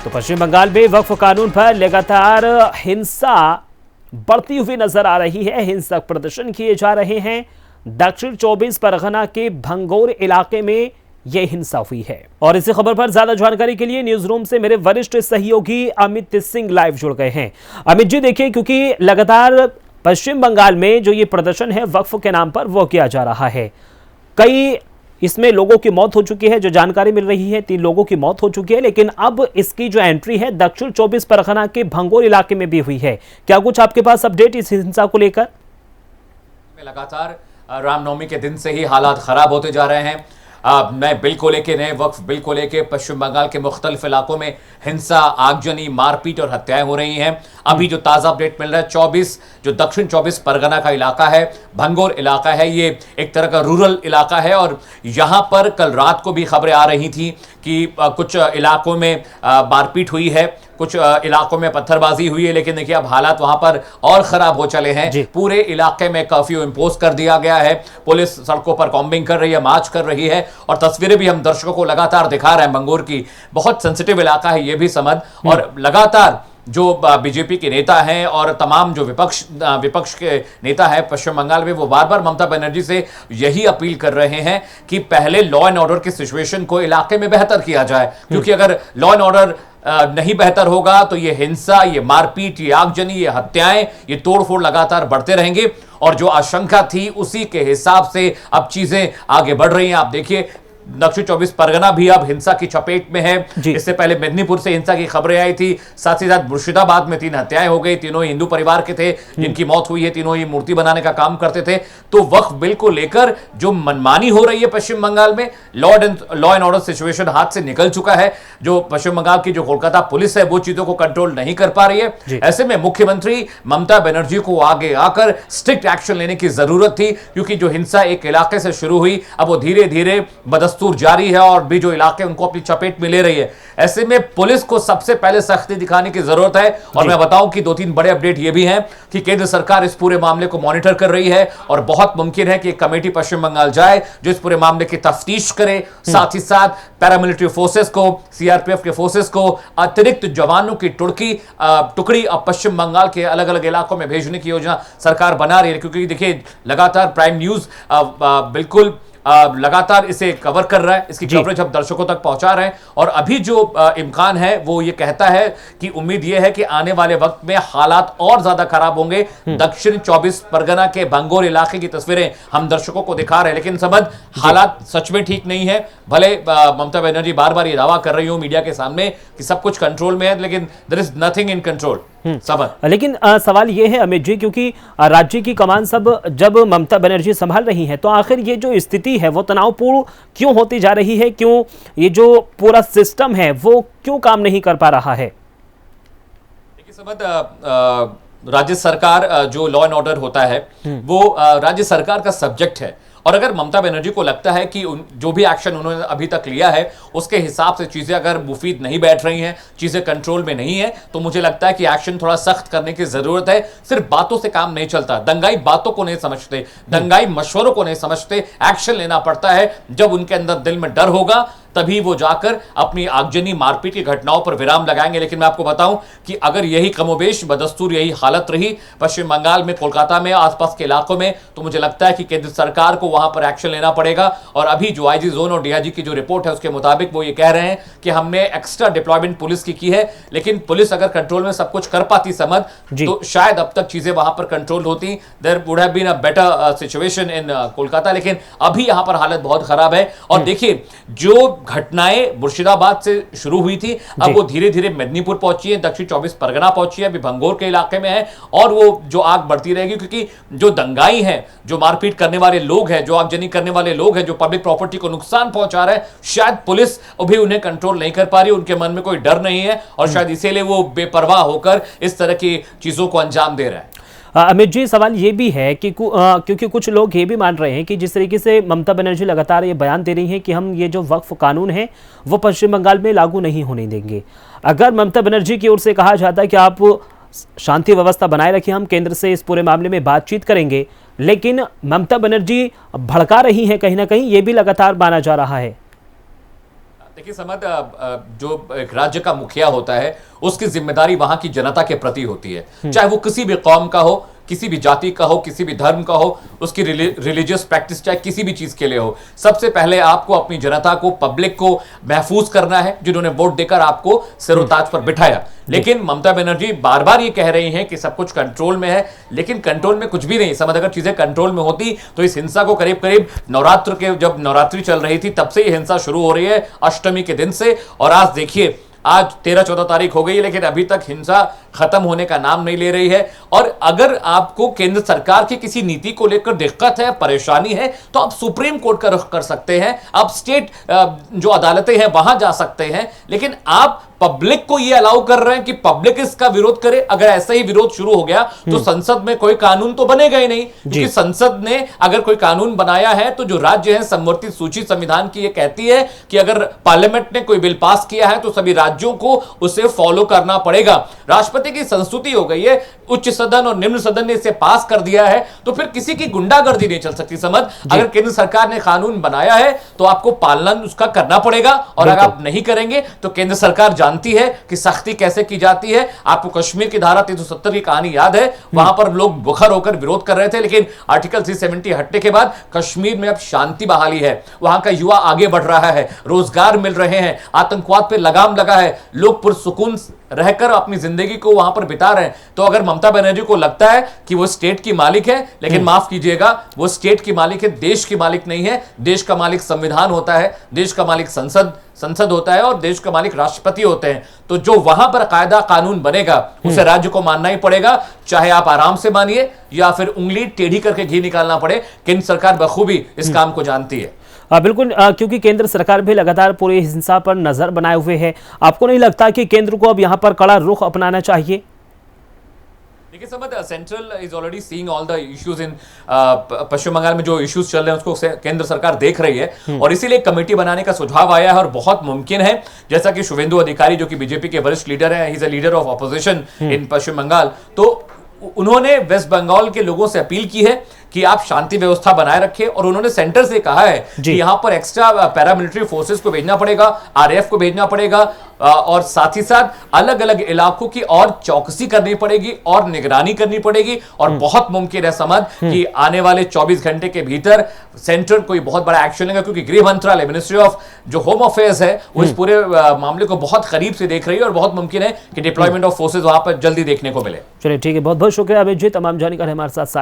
तो पश्चिम बंगाल में वक्फ कानून पर लगातार हिंसा बढ़ती हुई नजर आ रही है। हिंसक प्रदर्शन किए जा रहे हैं। दक्षिण 24 परगना के भंगोर इलाके में यह हिंसा हुई है। और इसी खबर पर ज्यादा जानकारी के लिए न्यूज रूम से मेरे वरिष्ठ सहयोगी अमित सिंह लाइव जुड़ गए हैं। अमित जी, देखिए, क्योंकि लगातार पश्चिम बंगाल में जो ये प्रदर्शन है वक्फ के नाम पर वो किया जा रहा है, कई इसमें लोगों की मौत हो चुकी है। जो जानकारी मिल रही है 3 लोगों की मौत हो चुकी है, लेकिन अब इसकी जो एंट्री है दक्षिण 24 परगना के भंगोर इलाके में भी हुई है। क्या कुछ आपके पास अपडेट इस हिंसा को लेकर? लगातार रामनवमी के दिन से ही हालात खराब होते जा रहे हैं। नए बिल को लेके, नए वक्फ बिल को लेके पश्चिम बंगाल के मुख्तलिफ इलाकों में हिंसा, आगजनी, मारपीट और हत्याएं हो रही हैं। अभी जो ताज़ा अपडेट मिल रहा है, 24 जो दक्षिण 24 परगना का इलाका है, भंगोर इलाका है, ये एक तरह का रूरल इलाका है। और यहाँ पर कल रात को भी खबरें आ रही थी कि कुछ इलाकों में मारपीट हुई है, कुछ इलाकों में पत्थरबाजी हुई है। लेकिन देखिए अब हालात वहां पर और खराब हो चले हैं। पूरे इलाके में कर्फ्यू इंपोज कर दिया गया है। पुलिस सड़कों पर कॉम्बिंग कर रही है, मार्च कर रही है। और तस्वीरें भी हम दर्शकों को लगातार दिखा रहे हैं। भंगोर की बहुत सेंसिटिव इलाका है ये भी समझ। और लगातार जो बीजेपी के नेता हैं और तमाम जो विपक्ष के नेता हैं पश्चिम बंगाल में, वो बार बार ममता बनर्जी से यही अपील कर रहे हैं कि पहले लॉ एंड ऑर्डर की सिचुएशन को इलाके में बेहतर किया जाए। क्योंकि अगर लॉ एंड ऑर्डर नहीं बेहतर होगा तो ये हिंसा, ये मारपीट, ये आगजनी, ये हत्याएं, ये तोड़फोड़ लगातार बढ़ते रहेंगे। और जो आशंका थी उसी के हिसाब से अब चीजें आगे बढ़ रही हैं। आप देखिए दक्षिण 24 परगना भी अब हिंसा की चपेट में है। इससे पहले मेदिनीपुर से हिंसा की खबरें आई थी। साथ ही साथ मुर्शिदाबाद में 3 हत्याएं हो गई। तीनों हिंदू परिवार के थे जिनकी मौत हुई है। तीनों ही मूर्ति बनाने का काम करते थे। तो वक्फ बिल को लेकर जो मनमानी हो रही है पश्चिम बंगाल में, लॉ एंड ऑर्डर सिचुएशन हाथ से निकल चुका है। जो पश्चिम बंगाल की जो कोलकाता पुलिस है वो चीजों को कंट्रोल नहीं कर पा रही है। ऐसे में मुख्यमंत्री ममता बनर्जी को आगे आकर स्ट्रिक्ट एक्शन लेने की जरूरत थी। क्योंकि जो हिंसा एक इलाके से शुरू हुई अब वो धीरे धीरे बदस्तूर जारी है और भी जो इलाके उनको अपनी चपेट में ले रही है। ऐसे में पुलिस को सबसे पहले सख्ती दिखाने की जरूरत है। और मैं बताऊं कि 2-3 बड़े अपडेट ये भी हैं कि केंद्र सरकार इस पूरे मामले को मॉनिटर कर रही है। और बहुत मुमकिन है कि एक कमेटी पश्चिम बंगाल जाए जो इस पूरे मामले की तफ्तीश करे। साथ ही साथ पैरामिलिट्री फोर्सेस को, सीआरपीएफ के फोर्सेस को, अतिरिक्त जवानों की टुकड़ी अब पश्चिम बंगाल के अलग अलग इलाकों में भेजने की योजना सरकार बना रही है। क्योंकि देखिए लगातार प्राइम न्यूज बिल्कुल लगातार इसे कवर कर रहा है। इसकी कवरेज अब दर्शकों तक पहुंचा रहे हैं। और अभी जो इम्कान है वो ये कहता है कि उम्मीद ये है कि आने वाले वक्त में हालात और ज्यादा खराब होंगे। दक्षिण 24 परगना के भंगोर इलाके की तस्वीरें हम दर्शकों को दिखा रहे हैं। लेकिन समझ हालात सच में ठीक नहीं है। भले ममता बनर्जी बार बार ये दावा कर रही हो मीडिया के सामने कि सब कुछ कंट्रोल में है, लेकिन there is nothing in control. लेकिन सवाल यह है अमित जी, क्योंकि राज्य की कमान सब जब ममता बनर्जी संभाल रही है तो आखिर ये जो स्थिति है वो तनावपूर्ण क्यों होती जा रही है? क्यों ये जो पूरा सिस्टम है वो क्यों काम नहीं कर पा रहा है? देखिए समझ, राज्य सरकार जो लॉ एंड ऑर्डर होता है वो राज्य सरकार का सब्जेक्ट है। और अगर ममता बनर्जी को लगता है कि जो भी एक्शन उन्होंने अभी तक लिया है उसके हिसाब से चीजें अगर मुफीद नहीं बैठ रही हैं, चीजें कंट्रोल में नहीं है, तो मुझे लगता है कि एक्शन थोड़ा सख्त करने की जरूरत है। सिर्फ बातों से काम नहीं चलता। दंगाई बातों को नहीं समझते, दंगाई मशवरों को नहीं समझते। एक्शन लेना पड़ता है। जब उनके अंदर दिल में डर होगा तभी वो जाकर अपनी आगजनी, मारपीट की घटनाओं पर विराम लगाएंगे। लेकिन मैं आपको बताऊं कि अगर यही कमोबेश बदस्तूर यही हालत रही पश्चिम बंगाल में, कोलकाता में, आसपास के इलाकों में, तो मुझे लगता है कि केंद्र सरकार को वहां पर एक्शन लेना पड़ेगा। और अभी जो आईजी जोन और डीआईजी की जो रिपोर्ट है उसके मुताबिक वो ये कह रहे हैं कि हमने एक्स्ट्रा डिप्लॉयमेंट पुलिस की है। लेकिन पुलिस अगर कंट्रोल में सब कुछ कर पाती समझ, तो शायद अब तक चीजें वहां पर कंट्रोल होती। There would have been a better situation in Kolkata. लेकिन अभी यहां पर हालत बहुत खराब है। और देखिए जो घटनाएं मुर्शिदाबाद से शुरू हुई थी अब वो धीरे धीरे मेदिनीपुर पहुंची है, दक्षिण 24 परगना पहुंची है, अभी भंगोर के इलाके में है। और वो जो आग बढ़ती रहेगी क्योंकि जो दंगाई हैं, जो मारपीट करने वाले लोग हैं, जो आगजनी करने वाले लोग हैं, जो पब्लिक प्रॉपर्टी को नुकसान पहुंचा रहे हैं, शायद पुलिस अभी उन्हें कंट्रोल नहीं कर पा रही। उनके मन में कोई डर नहीं है और शायद इसीलिए वो बेपरवाह होकर इस तरह की चीजों को अंजाम दे रहा है। अमित जी, सवाल ये भी है कि क्योंकि कुछ लोग ये भी मान रहे हैं कि जिस तरीके से ममता बनर्जी लगातार ये बयान दे रही हैं कि हम ये जो वक्फ कानून है वो पश्चिम बंगाल में लागू नहीं होने देंगे। अगर ममता बनर्जी की ओर से कहा जाता है कि आप शांति व्यवस्था बनाए रखिए, हम केंद्र से इस पूरे मामले में बातचीत करेंगे, लेकिन ममता बनर्जी भड़का रही हैं कहीं ना कहीं, ये भी लगातार माना जा रहा है। देखिए समद, जो एक राज्य का मुखिया होता है उसकी जिम्मेदारी वहां की जनता के प्रति होती है, चाहे वो किसी भी कौम का हो, किसी भी जाति का हो, किसी भी धर्म का हो, उसकी रिलीजियस प्रैक्टिस चाहे किसी भी चीज के लिए हो। सबसे पहले आपको अपनी जनता को, पब्लिक को महफूज करना है, जिन्होंने वोट देकर आपको सिरोताज पर बिठाया। लेकिन ममता बनर्जी बार बार ये कह रही हैं कि सब कुछ कंट्रोल में है, लेकिन कंट्रोल में कुछ भी नहीं। समझ, अगर चीजें कंट्रोल में होती तो इस हिंसा को करीब करीब नवरात्र के, जब नवरात्रि चल रही थी तब से ये हिंसा शुरू हो रही है, अष्टमी के दिन से। और आज देखिए, आज 13-14 तारीख हो गई है, लेकिन अभी तक हिंसा खत्म होने का नाम नहीं ले रही है। और अगर आपको केंद्र सरकार की किसी नीति को लेकर दिक्कत है, परेशानी है, तो आप सुप्रीम कोर्ट का रुख कर सकते हैं, आप स्टेट जो अदालतें हैं वहां जा सकते हैं। लेकिन आप पब्लिक को यह अलाउ कर रहे हैं कि पब्लिक इसका विरोध करे। अगर ऐसा ही विरोध शुरू हो गया तो संसद में कोई कानून तो बनेगा ही नहीं, क्योंकि संसद ने अगर कोई कानून बनाया है तो जो राज्य है, संवर्धित सूची संविधान की ये कहती है कि अगर पार्लियामेंट ने कोई बिल पास किया है तो सभी राज्यों को उसे फॉलो करना पड़ेगा। राष्ट्रपति की संस्तुति हो गई है, उच्च सदन और निम्न सदन ने इसे पास कर दिया है, तो फिर किसी की गुंडागर्दी नहीं चल सकती। समझ, अगर केंद्र सरकार ने कानून बनाया है तो आपको पालन उसका करना पड़ेगा, और अगर आप नहीं करेंगे तो केंद्र सरकार जानती है कि सख्ती कैसे की जाती है। आपको कश्मीर की धारा 370 की कहानी याद है, वहां पर लोग बुखर होकर विरोध कर रहे थे, लेकिन आर्टिकल 370 हटने के बाद कश्मीर में अब शांति बहाली है, वहां का युवा आगे बढ़ रहा है, रोजगार मिल रहे हैं, आतंकवाद पे लगाम लगा है, लोग पुरसुकून रहकर अपनी जिंदगी को वहां पर बिता रहे हैं। तो अगर ममता बनर्जी को लगता है कि वो स्टेट की मालिक है, लेकिन माफ कीजिएगा, वो स्टेट की मालिक है, देश की मालिक नहीं है। देश का मालिक संविधान होता है, देश का मालिक संसद होता है, और देश का मालिक राष्ट्रपति होते हैं। तो जो वहां पर कायदा कानून बनेगा उसे राज्य को मानना ही पड़ेगा, चाहे आप आराम से मानिए या फिर उंगली टेढ़ी करके घी निकालना पड़े। केंद्र सरकार बखूबी इस काम को जानती है। बिल्कुल, क्योंकि केंद्र सरकार भी लगातार पूरी हिंसा पर नजर बनाए हुए है। आपको नहीं लगता कि केंद्र को अब यहां पर कड़ा रुख अपनाना चाहिए? देखिए समझ, central is already seeing all the issues in Paschim Bangal में जो इश्यूज चल रहे हैं उसको केंद्र सरकार देख रही है, और इसीलिए कमेटी बनाने का सुझाव आया है। और बहुत मुमकिन है, जैसा कि शुभेंदु अधिकारी जो कि बीजेपी के वरिष्ठ लीडर हैं, he is a leader of opposition in Paschim Bangal, तो उन्होंने वेस्ट बंगाल के लोगों से अपील की है कि आप शांति व्यवस्था बनाए रखें, और उन्होंने सेंटर से कहा है कि यहां पर एक्स्ट्रा पैरामिलिट्री फोर्सेस को भेजना पड़ेगा, आरएएफ को भेजना पड़ेगा, और साथ ही साथ अलग अलग इलाकों की और चौकसी करनी पड़ेगी और निगरानी करनी पड़ेगी। और बहुत मुमकिन है समझ कि आने वाले 24 घंटे के भीतर सेंटर कोई बहुत बड़ा एक्शन लेगा, क्योंकि गृह मंत्रालय, मिनिस्ट्री ऑफ जो होम अफेयर्स है, वो इस पूरे मामले को बहुत करीब से देख रही है, और बहुत मुमकिन है कि डिप्लॉयमेंट ऑफ फोर्सेज वहां पर जल्दी देखने को मिले। चलिए ठीक है, बहुत बहुत शुक्रिया अभिजीत, तमाम जानकारी हमारे साथ